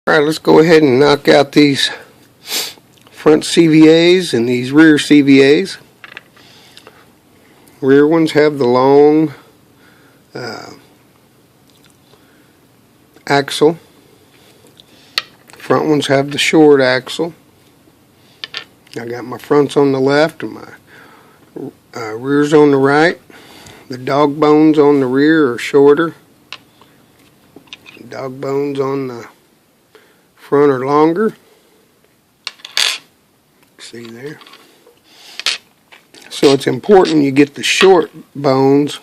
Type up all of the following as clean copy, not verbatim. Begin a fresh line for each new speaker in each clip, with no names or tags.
Alright, let's go ahead and knock out these front CVAs and these rear CVAs. Rear ones have the long axle. Front ones have the short axle. I got my fronts on the left and my rears on the right. The dog bones on the rear are shorter. The dog bones on the front are longer. See there? So it's important you get the short bones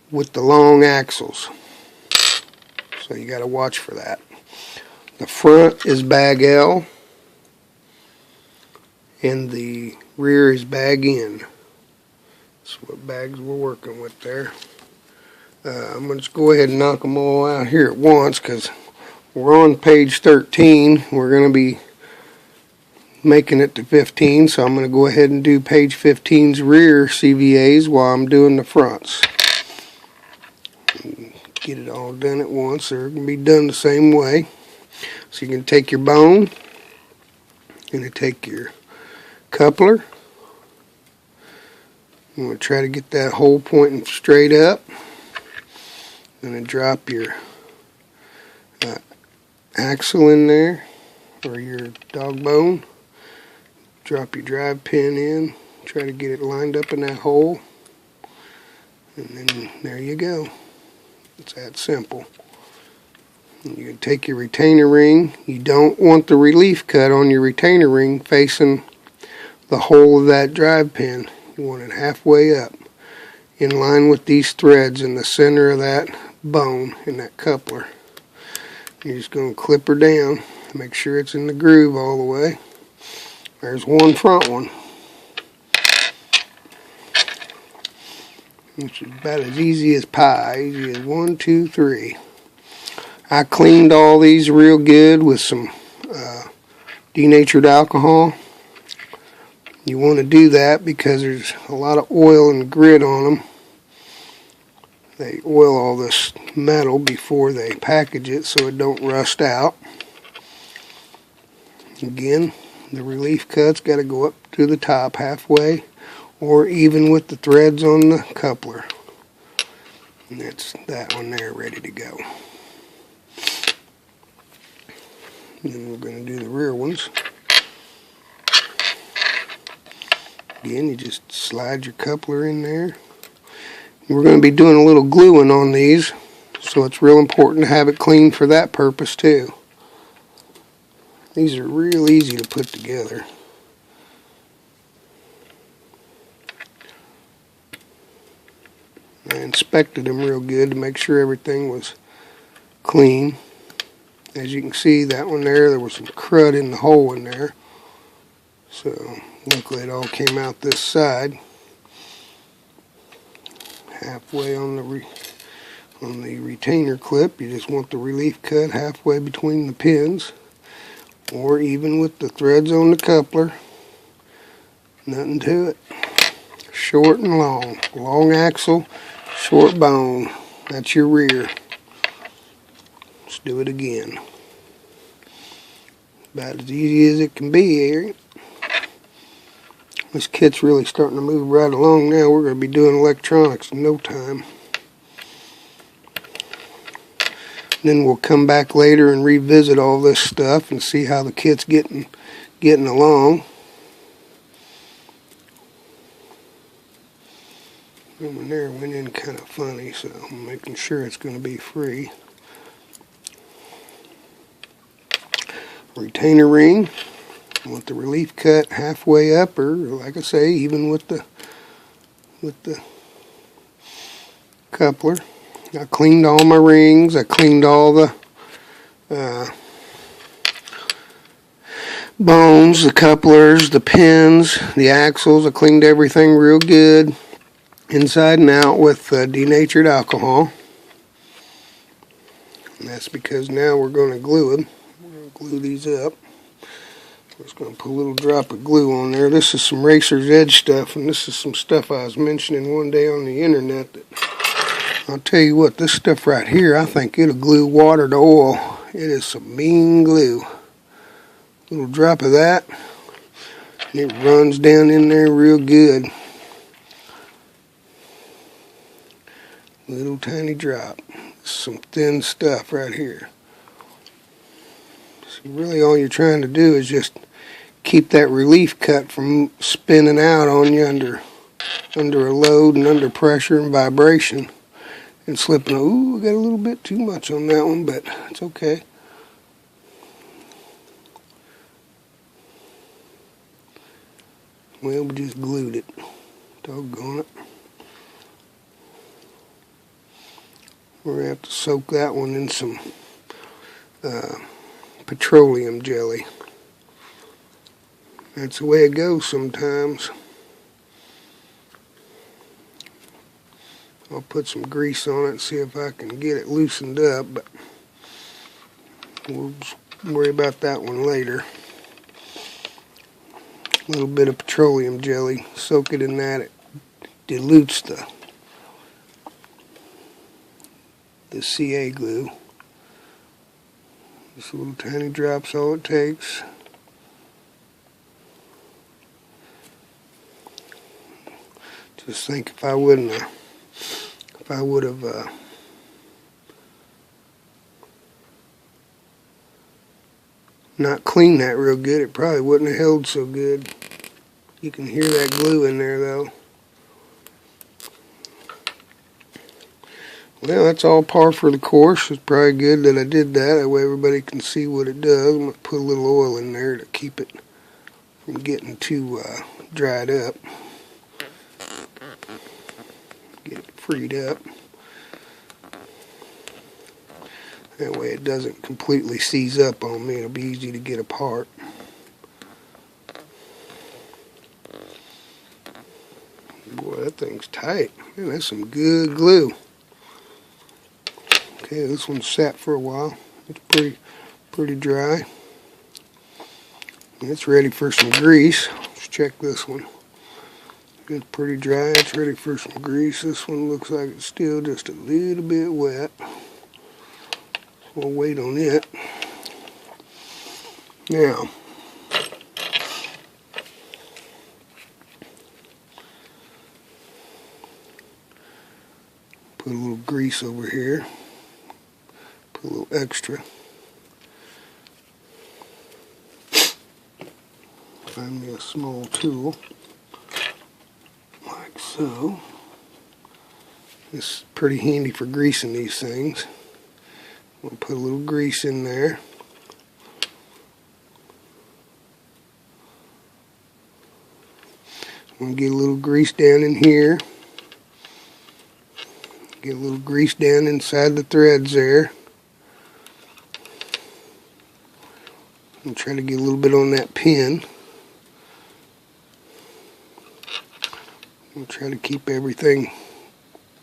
with the long axles. So you got to watch for that. The front is bag L and the rear is bag N. That's what bags we're working with there. I'm going to just go ahead and knock them all out here at once because we're on page 13. We're going to be making it to 15, so I'm going to go ahead and do page 15's rear CVAs while I'm doing the fronts. Get it all done at once. They're going to be done the same way. So you can take your bone, you're going to take your coupler. You want to try to get that hole pointing straight up. Going to drop your axle in there, or your dog bone. Drop your drive pin in. Try to get it lined up in that hole. And then there you go. It's that simple. And you can take your retainer ring. You don't want the relief cut on your retainer ring facing the hole of that drive pin. You want it halfway up, in line with these threads in the center of that bone in that coupler. You're just going to clip her down, make sure it's in the groove all the way. There's one front one, which is about as easy as pie. Easy as 1, 2, 3. I cleaned all these real good with some denatured alcohol. You want to do that because there's a lot of oil and grit on them. They oil all this metal before they package it so it don't rust out. Again, the relief cut's got to go up to the top halfway or even with the threads on the coupler. And that's that one there ready to go. And then we're going to do the rear ones. Again, you just slide your coupler in there. We're going to be doing a little gluing on these, so it's real important to have it clean for that purpose too. These are real easy to put together. I inspected them real good to make sure everything was clean. As you can see, that one there was some crud in the hole in there. So luckily it all came out this side. Halfway on the retainer clip, you just want the relief cut halfway between the pins, or even with the threads on the coupler. Nothing to it. Short and long. Long axle, short bone. That's your rear. Let's do it again. About as easy as it can be here. This kit's really starting to move right along now. We're going to be doing electronics in no time. Then we'll come back later and revisit all this stuff and see how the kit's getting along. That one there went in kind of funny, so I'm making sure it's going to be free. Retainer ring. I want the relief cut halfway up, or like I say, even with the coupler. I cleaned all my rings. I cleaned all the bones, the couplers, the pins, the axles. I cleaned everything real good, inside and out, with denatured alcohol. And that's because now we're going to glue them. We're going to glue these up. Just going to put a little drop of glue on there. This is some Racer's Edge stuff, and this is some stuff I was mentioning one day on the internet that I'll tell you what, this stuff right here, I think it'll glue water to oil It is some mean glue. Little drop of that, and it runs down in there real good. Little tiny drop. Some thin stuff right here. So really all you're trying to do is just keep that relief cut from spinning out on you under a load and under pressure and vibration and slipping. Ooh, I got a little bit too much on that one, but it's okay. Well, we just glued it. Doggone it. We're going to have to soak that one in some petroleum jelly. That's the way it goes sometimes. I'll put some grease on it and see if I can get it loosened up, but we'll worry about that one later. A little bit of petroleum jelly, soak it in that, it dilutes the CA glue. Just a little tiny drop's all it takes. Just think if I would have not cleaned that real good, it probably wouldn't have held so good. You can hear that glue in there though. Well, that's all par for the course. It's probably good that I did that. That way everybody can see what it does. I'm going to put a little oil in there to keep it from getting too dried up. Get it freed up. That way it doesn't completely seize up on me. It'll be easy to get apart. Boy, that thing's tight. Man, that's some good glue. Okay, this one's sat for a while. It's pretty dry. It's ready for some grease. Let's check this one. It's pretty dry. It's ready for some grease. This one looks like it's still just a little bit wet. We'll wait on it. Now, put a little grease over here. Put a little extra. Find me a small tool, like so. This is pretty handy for greasing these things. We'll put a little grease in there. I'm going to get a little grease down in here. Get a little grease down inside the threads there. And try to get a little bit on that pin. And try to keep everything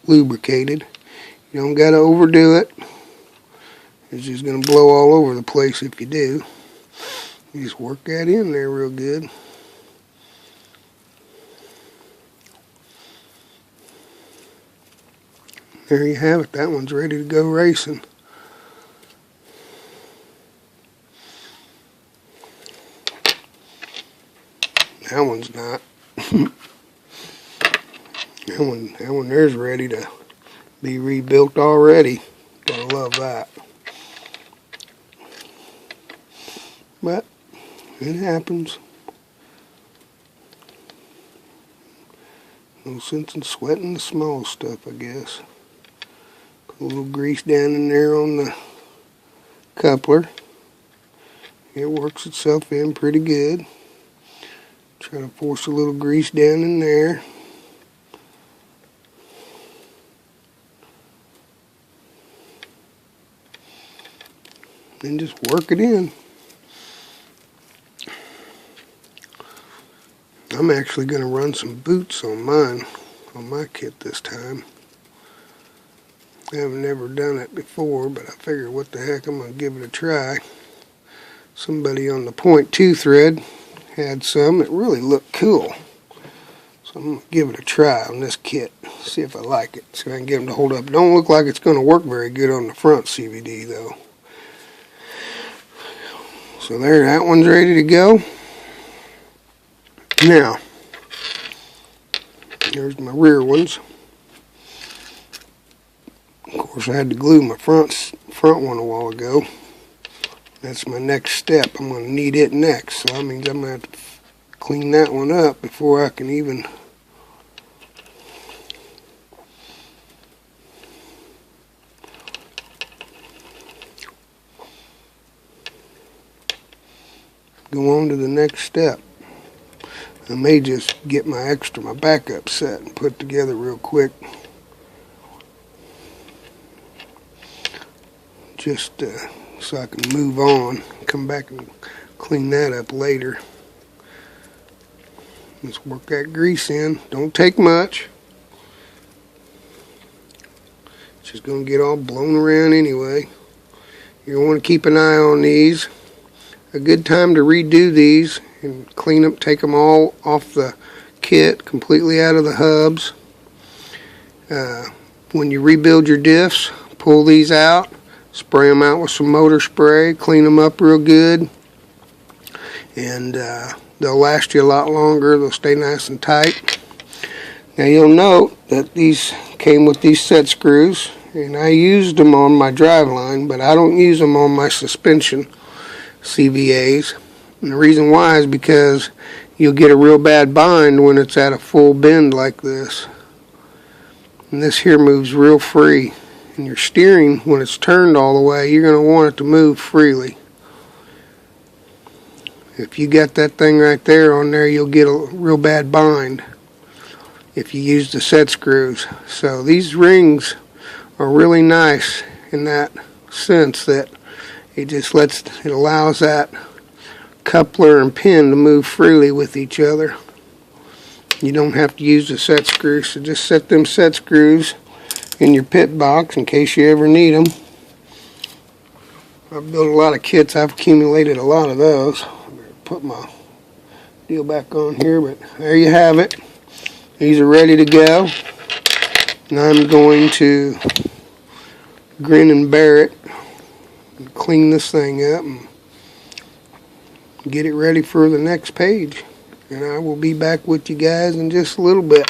lubricated. You don't got to overdo it. It's just going to blow all over the place if you do. You just work that in there real good. There you have it. That one's ready to go racing. That one's not. that one there's ready to be rebuilt already. Gotta love that. But it happens. No sense in sweating the small stuff, I guess. Put a little grease down in there on the coupler. It works itself in pretty good. Try to force a little grease down in there. And just work it in. I'm actually going to run some boots on mine, on my kit this time. I have never done it before, but I figured what the heck, I'm going to give it a try. Somebody on the .2 thread had some that really looked cool. So I'm going to give it a try on this kit, see if I like it, see if I can get them to hold up. Don't look like it's going to work very good on the front CVD though. So there, that one's ready to go. Now, there's my rear ones. Of course, I had to glue my front one a while ago. That's my next step. I'm going to need it next. So that means I'm going to have to clean that one up before I can even go on to the next step. I may just get my backup set and put together real quick. Just so I can move on, come back and clean that up later. Let's work that grease in. Don't take much. It's just going to get all blown around anyway. You want to keep an eye on these. A good time to redo these and clean them, take them all off the kit, completely out of the hubs. When you rebuild your diffs, pull these out, spray them out with some motor spray, clean them up real good, and they'll last you a lot longer. They'll stay nice and tight. Now you'll note that these came with these set screws, and I used them on my driveline, but I don't use them on my suspension CVAs. And the reason why is because you'll get a real bad bind when it's at a full bend like this. And this here moves real free. And your steering, when it's turned all the way, you're going to want it to move freely. If you got that thing right there on there, you'll get a real bad bind if you use the set screws. So these rings are really nice in that sense that it allows that coupler and pin to move freely with each other. You don't have to use the set screws, so just set them set screws in your pit box in case you ever need them. I've built a lot of kits. I've accumulated a lot of those. I'm going to put my deal back on here, but there you have it. These are ready to go. And I'm going to grin and bear it and clean this thing up and get it ready for the next page. And I will be back with you guys in just a little bit.